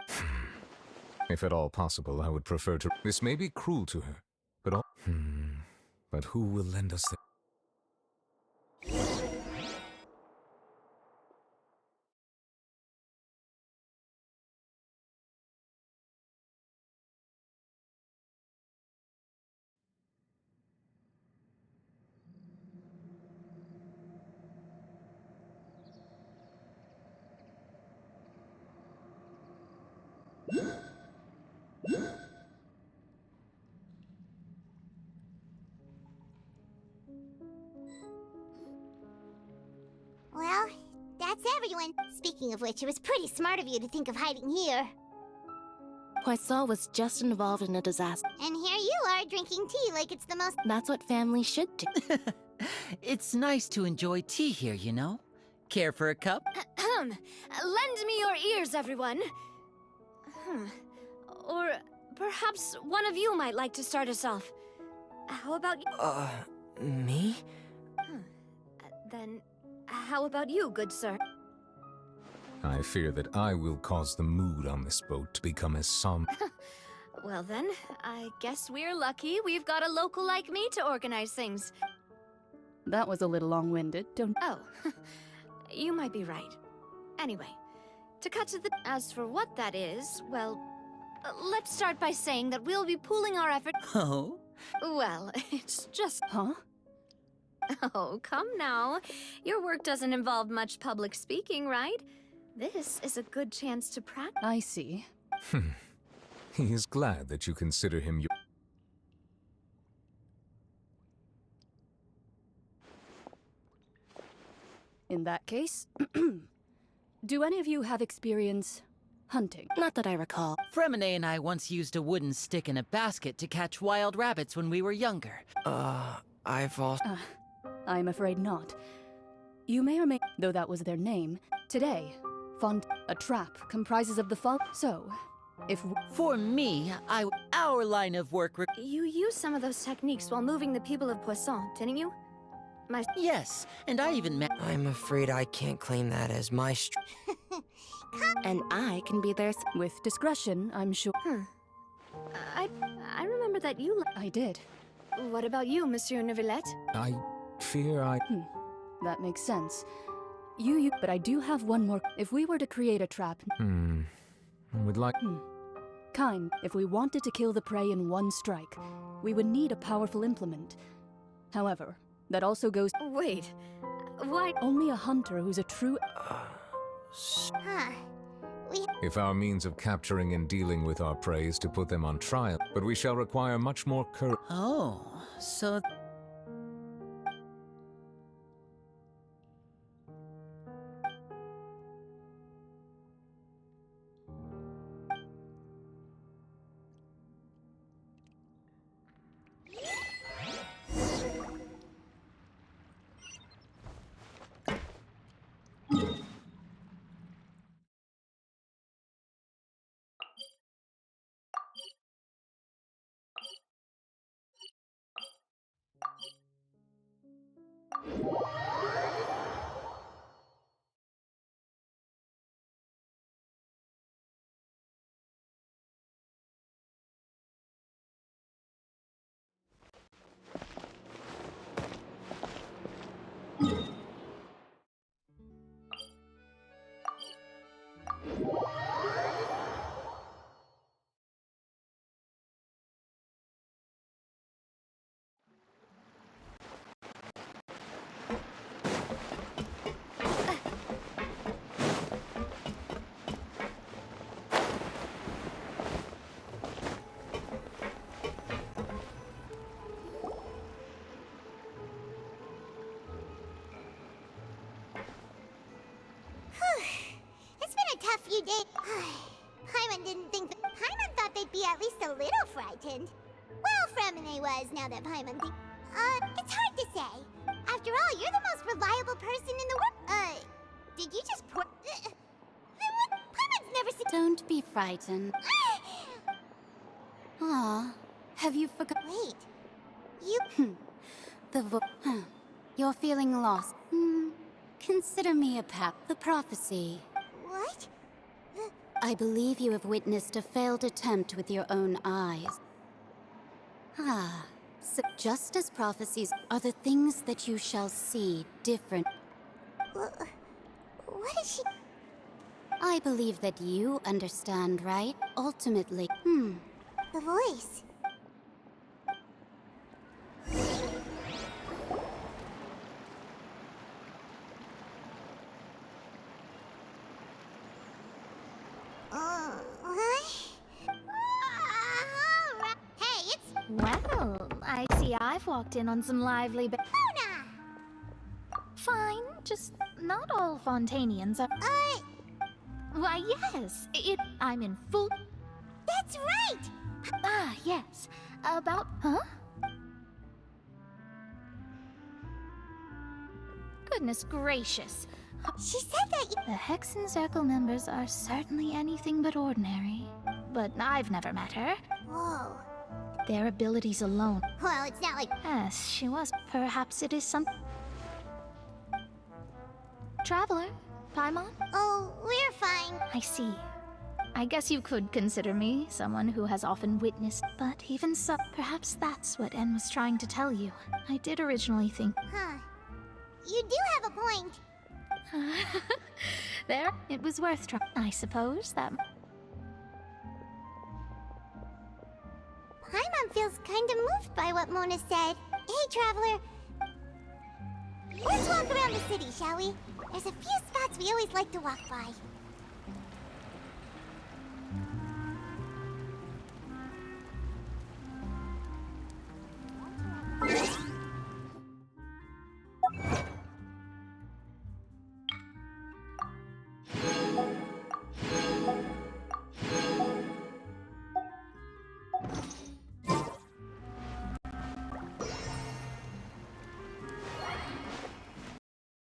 If at all possible, I would prefer to... This may be cruel to her, but all... But who will lend us the... That's everyone. Speaking of which, it was pretty smart of you to think of hiding here. Poisson was just involved in a disaster. And here you are drinking tea like it's the most— That's what family should do. It's nice to enjoy tea here, you know? Care for a cup? Lend me your ears, everyone. Or perhaps one of you might like to start us off. How about you? Me? Then, how about you, good sir? I fear that I will cause the mood on this boat to become as somber. Well then, I guess we're lucky we've got a local like me to organize things. That was a little long-winded, don't— Oh, you might be right. Anyway, to cut to the— As for what that is, well, let's start by saying that we'll be pooling our effort— Oh? Well, it's just— Huh? Oh, come now. Your work doesn't involve much public speaking, right? This is a good chance to practice. I see. He is glad that you consider him your— In that case, do any of you have experience hunting? Not that I recall. Fremine and I once used a wooden stick in a basket to catch wild rabbits when we were younger. I've also— I'm afraid not. You may or may— though that was their name. Today, a trap comprises of the So, if— For me, our line of work— You used some of those techniques while moving the people of Poisson, didn't you? Yes, and I even met— I'm afraid I can't claim that as my And I can be there with discretion, I'm sure. I remember that you— I did. What about you, Monsieur Nevuliette? I fear I— That makes sense. But I do have one more. If we were to create a trap— I would like— If we wanted to kill the prey in one strike, we would need a powerful implement. However, that also goes— Wait, why— Only a hunter who's a true— If our means of capturing and dealing with our prey is to put them on trial, but we shall require much more courage. Oh, so— It's been a tough few days. Paimon didn't think that— Paimon thought they'd be at least a little frightened. Well, Fremine was, now that Paimon thinks— it's hard to say. After all, you're the most reliable person in the world. Did you just pour— Paimon's never seen— Don't be frightened. Aw, have you forgotten? Wait, you— You're feeling lost. Consider me a pap. The prophecy. What? I believe you have witnessed a failed attempt with your own eyes. So just as prophecies are the things that you shall see different. What is she— I believe that you understand, right? Ultimately, The voice. Hey, it's— Well, I see I've walked in on some lively— Luna! Fine, just not all Fontanians are. Why, yes. I'm in full. That's right! Ah, yes. About. Huh? Goodness gracious. She said that The Hexen Circle members are certainly anything but ordinary. But I've never met her. Whoa. Their abilities alone. Well, it's not like. Yes, she was. Perhaps it is some. Traveler? Paimon? Oh, we're fine. I see. I guess you could consider me someone who has often witnessed, but even so, perhaps that's what En was trying to tell you. I did originally think. Huh. You do have a point. There, it was worth trying. I suppose that. Paimon feels kind of moved by what Mona said. Hey, Traveler. Let's walk around the city, shall we? There's a few spots we always like to walk by.